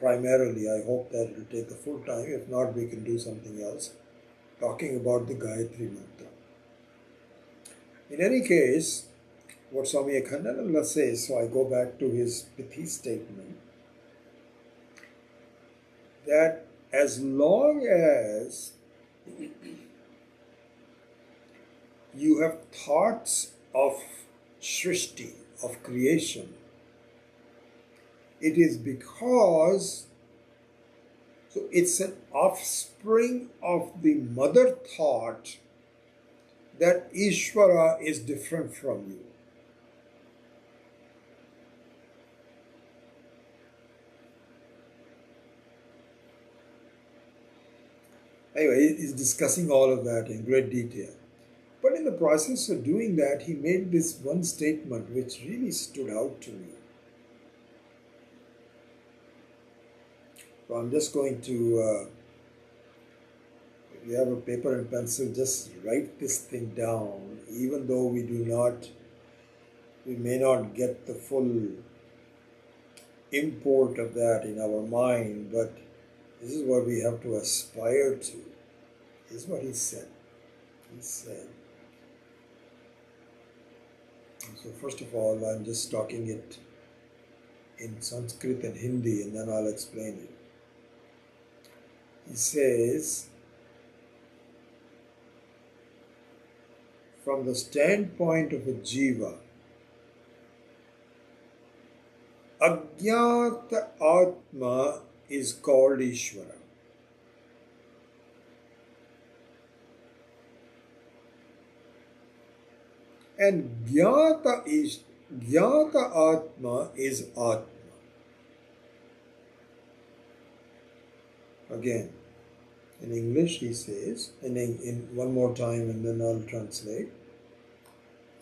primarily. I hope that it will take the full time. If not, we can do something else, talking about the Gayatri Mantra. In any case, what Swami Akhandananda says, so I go back to his pithy statement, that as long as you have thoughts of Shrishti, of creation, it is because, so it's an offspring of the mother thought that Ishvara is different from you. Anyway, he's discussing all of that in great detail. But in the process of doing that, he made this one statement which really stood out to me. So I'm just going to, if you have a paper and pencil, just write this thing down, even though we may not get the full import of that in our mind, but this is what we have to aspire to. This is what he said. He said, so first of all, I'm just talking it in Sanskrit and Hindi, and then I'll explain it. He says, from the standpoint of a jiva, Ajnata Atma is called Ishvara. And Jnata Jnata Atma is Atma. Again, in English he says, in one more time and then I'll translate.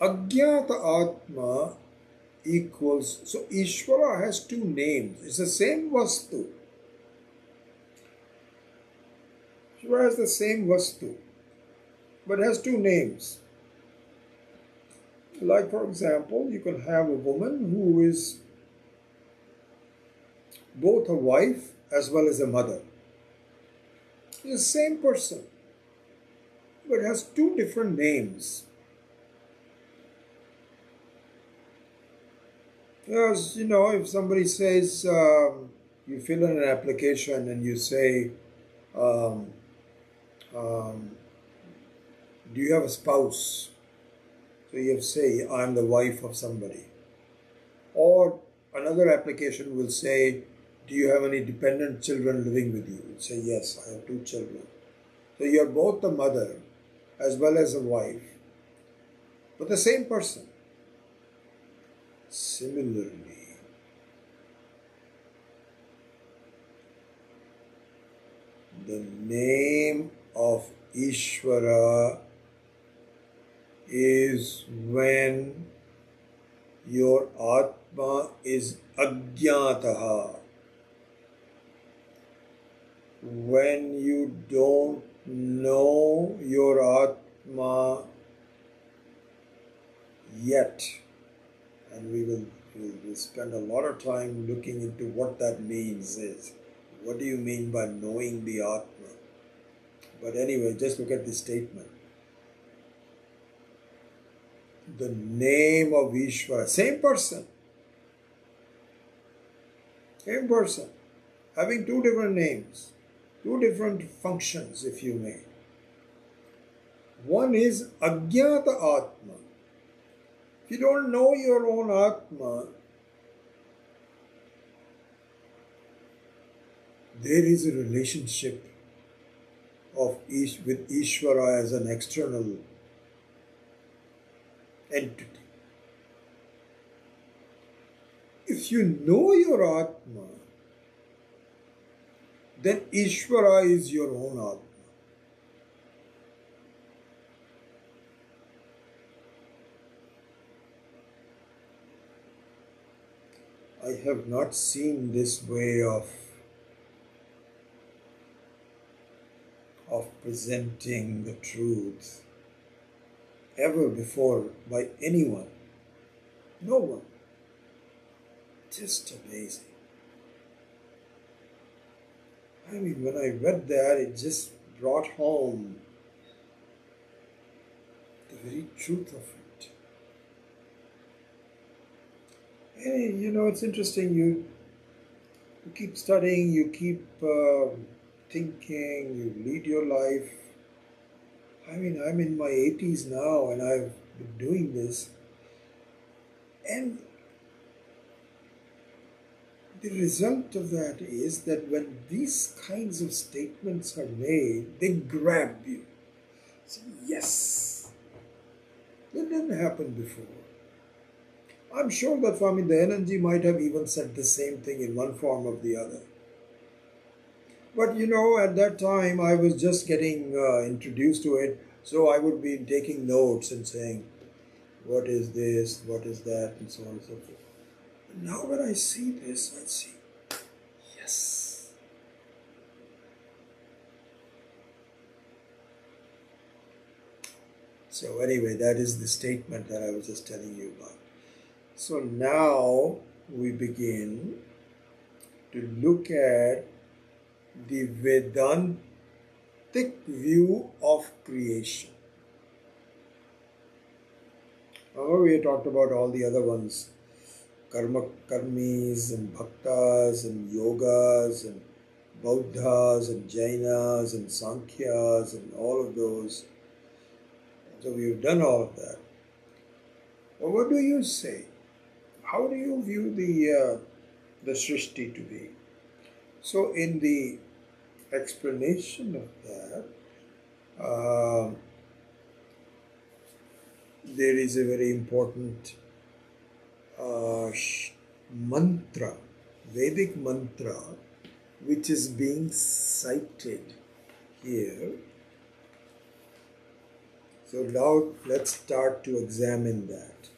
Ajnata Atma equals, so Ishvara has two names. It's the same Vastu. Ishvara has the same Vastu, but it has two names. Like, for example, you can have a woman who is both a wife as well as a mother. It's the same person, but it has two different names. Because, if somebody says, you fill in an application and you say, um, do you have a spouse? So you say, I'm the wife of somebody. Or another application will say, do you have any dependent children living with you? You say, yes, I have two children. So you're both the mother as well as a wife, but the same person. Similarly, the name of Ishvara is when your Atma is Ajnataha. When you don't know your Atma yet, and we will spend a lot of time looking into what that means is. What do you mean by knowing the Atma? But anyway, just look at this statement. The name of Ishvara, same person, having two different names, two different functions, if you may. One is Ajnata Atma. If you don't know your own Atma, there is a relationship with Ishvara as an external entity. If you know your Atma, then Ishvara is your own Atma. I have not seen this way of presenting the truth ever before by anyone. No one. Just amazing. I mean, when I read that, it just brought home the very truth of it. And it's interesting, you keep studying, you keep thinking, you lead your life. I mean, I'm in my 80s now and I've been doing this. And the result of that is that when these kinds of statements are made, they grab you. So, yes, that didn't happen before. I'm sure that Swami Dayanandji might have even said the same thing in one form or the other. But at that time I was just getting introduced to it, so I would be taking notes and saying, what is this, what is that, and so on and so forth. But now when I see this, I see, yes. So anyway, that is the statement that I was just telling you about. So now we begin to look at the Vedantic view of creation. Remember, we talked about all the other ones, karmis and bhaktas and yogas and Buddhas and Jainas and Sankhyas and all of those. So we've done all of that. Well, what do you say? How do you view the Srishti to be? So in the explanation of that, there is a very important mantra, Vedic mantra, which is being cited here. So now let's start to examine that.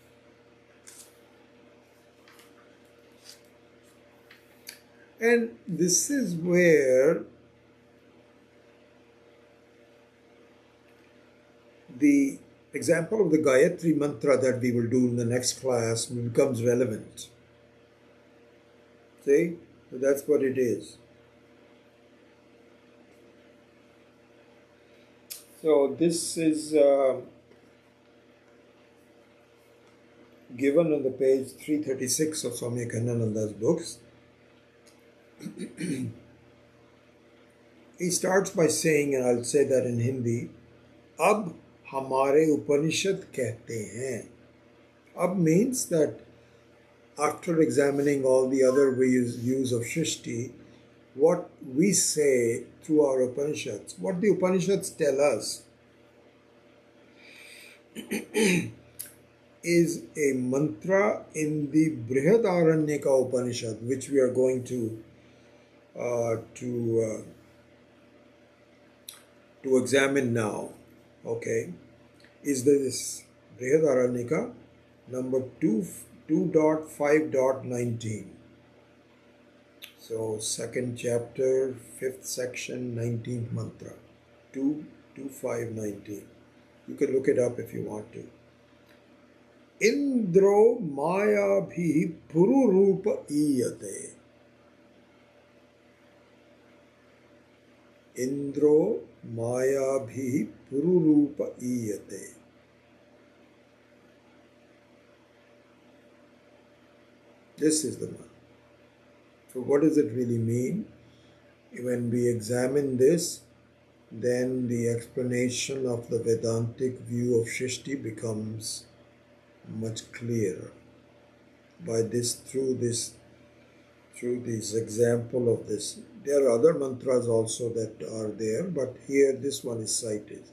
And this is where the example of the Gayatri mantra that we will do in the next class becomes relevant. See? So that's what it is. So this is given on the page 336 of Swami Akhandananda's books. He starts by saying, and I'll say that in Hindi, Ab hamare Upanishad kehte hain. Ab means that after examining all the other views of Shrishti, what we say through our Upanishads, what the Upanishads tell us, is a mantra in the Brihadaranyaka Upanishad, which we are going to examine now. Okay, is this Brihadaranyaka number 2.5.19. So second chapter, 5th section, 19th mantra, 2.5.19. You can look it up if you want to. Indro maya bhi pururupa iyate. Indro maya bhi pururupa iyate. This is the one. So what does it really mean? When we examine this, then the explanation of the Vedantic view of Shrishti becomes much clearer by this, through this example of this. There are other mantras also that are there, but here this one is cited.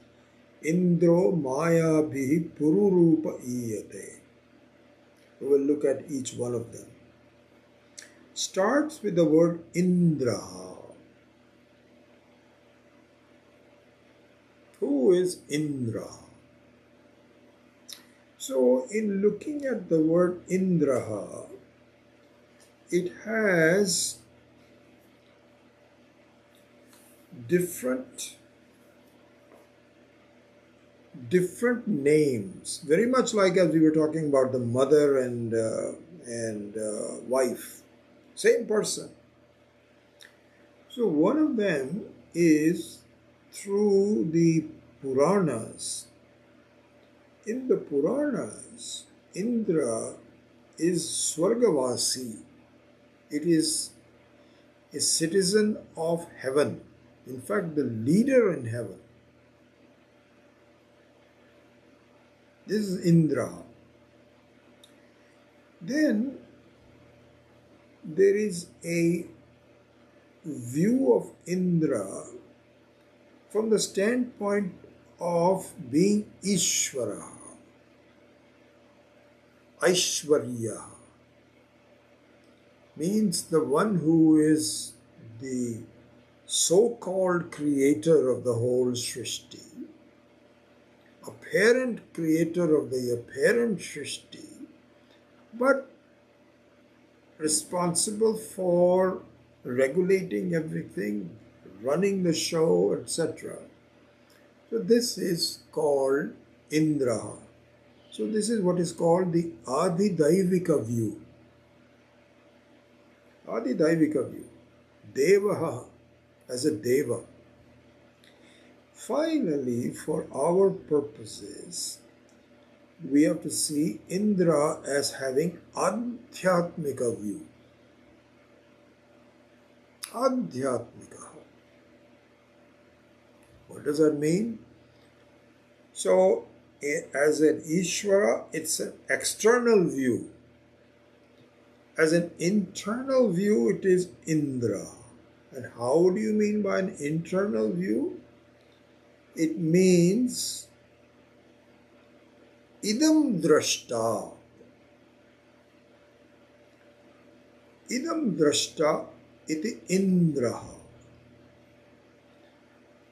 Indro maya bhi pururupa iyate. We will look at each one of them. Starts with the word Indra. Who is Indra? So in looking at the word Indra, it has different names, very much like as we were talking about the mother and wife, same person. So one of them is through the Puranas. In the Puranas, Indra is Swargavasi. It is a citizen of heaven. In fact, the leader in heaven. This is Indra. Then there is a view of Indra from the standpoint of being Ishvara, Aishwarya, means the one who is the so-called creator of the whole Shrishti, apparent creator of the apparent Shrishti, but responsible for regulating everything, running the show, etc. So this is called Indra. So this is what is called the Adidaivika view. Adidaivika view. Devaha as a Deva. Finally, for our purposes, we have to see Indra as having Adhyatmika view. Adhyatmika. What does that mean? So, as an Ishvara, it's an external view. As an internal view, it is Indra. And how do you mean by an internal view? It means idam drashta. Idam drashta iti indraha.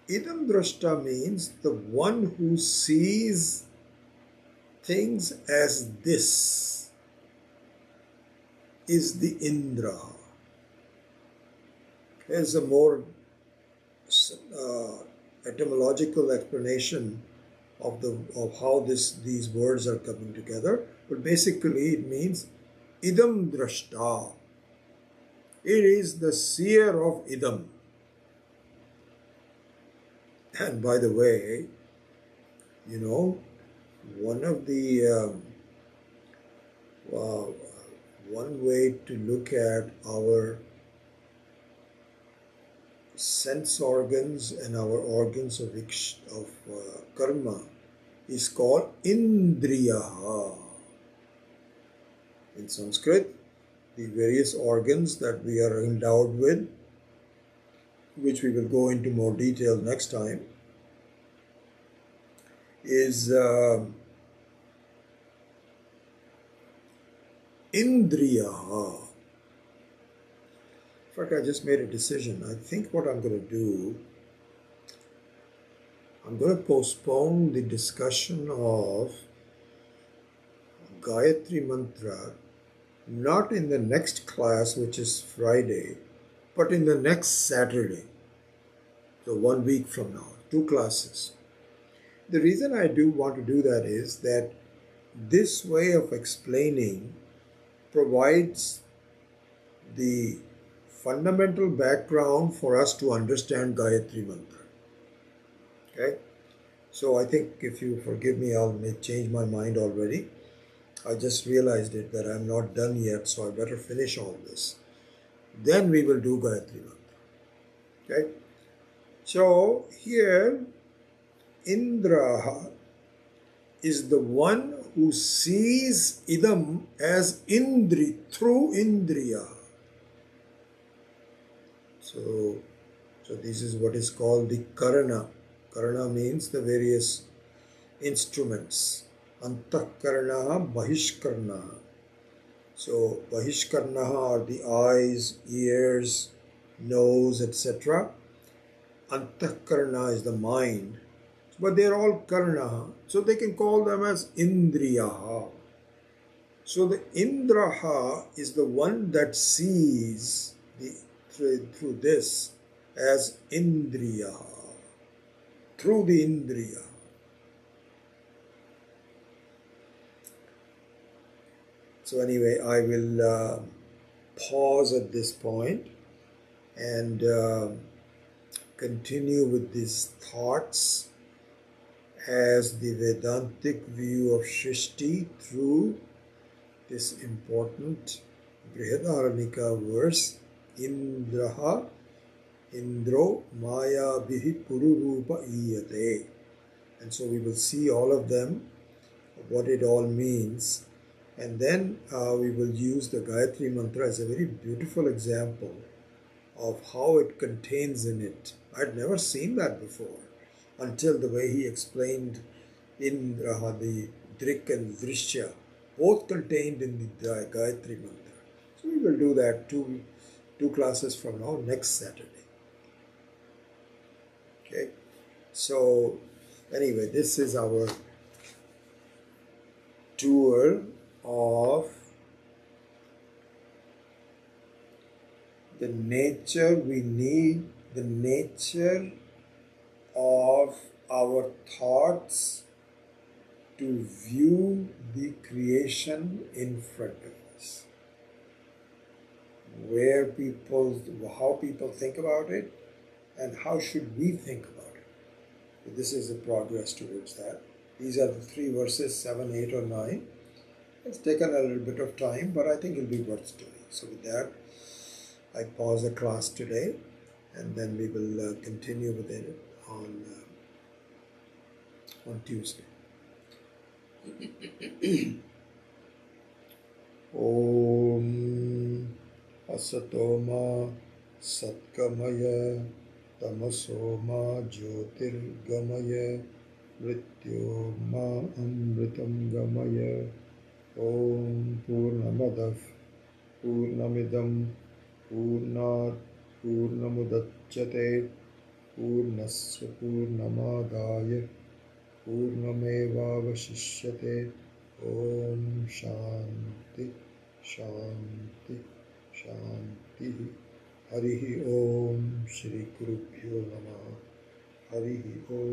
Idam drashta means the one who sees things as this is the Indra. Here's a more etymological explanation of how these words are coming together. But basically, it means idam drashta. It is the seer of idam. And by the way, you know, one of the one way to look at our sense organs and our organs of karma is called indriyaha. In Sanskrit, the various organs that we are endowed with, which we will go into more detail next time, is indriyaha. In fact, I just made a decision. I think what I'm going to do, I'm going to postpone the discussion of Gayatri Mantra not in the next class, which is Friday, but in the next Saturday. So 1 week from now, 2 classes. The reason I do want to do that is that this way of explaining provides the fundamental background for us to understand Gayatri Mantra. Okay? So I think, if you forgive me, I'll change my mind already. I just realized it that I'm not done yet, so I better finish all this. Then we will do Gayatri Mantra. Okay? So here, Indra is the one who sees idam as indri, through indriya. So this is what is called the karana. Karana means the various instruments. Antakarana, bahishkarna. So bahishkarna are the eyes, ears, nose, etc. Antakarana is the mind. But they are all karna. So they can call them as indriyaha. So the indraha is the one that sees through this as indriya, through the indriya. So anyway, I will pause at this point and continue with these thoughts as the Vedantic view of Shrishti through this important Brihadaranyaka verse, Indraha, Indro Maya Bihi Pururupa Iyate. And so we will see all of them, what it all means. And then we will use the Gayatri Mantra as a very beautiful example of how it contains in it. I'd never seen that before until the way he explained Indraha, the Drik and Drishya, both contained in the Gayatri Mantra. So we will do that two classes from now, next Saturday. Okay, so anyway, this is our tour of the nature we need, the nature of our thoughts to view the creation in front of us. How people think about it, and how should we think about it. So this is the progress towards that. These are the 3 verses, 7, 8 or 9. It's taken a little bit of time, but I think it'll be worth doing. So with that, I pause the class today, and then we will continue with it on Tuesday. Om Asatoma Satkamaya Tamasoma Jyotirgamaya Mrityoma Amritam Gamaya Om Purnamadav पूर्णमिदं पूर्णात् पूर्णमुदच्यते पूर्णस्य पूर्णमादाय पूर्णमेवावशिष्यते ॐ शान्ति शान्ति शान्तिः हरिः ॐ श्रीगुरुभ्यो नमः हरिः ॐ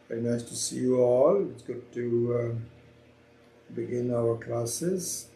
Very nice to see you all. It's good to begin our classes.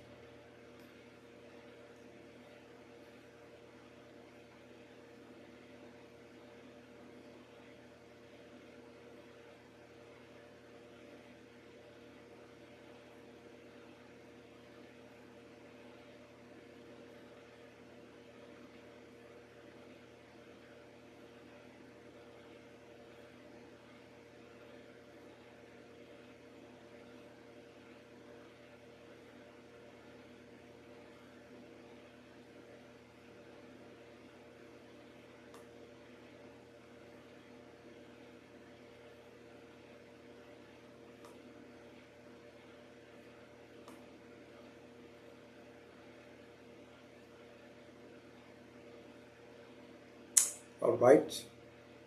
All right.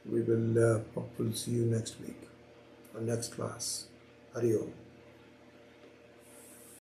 We will hopefully see you next week or next class. Hari Om.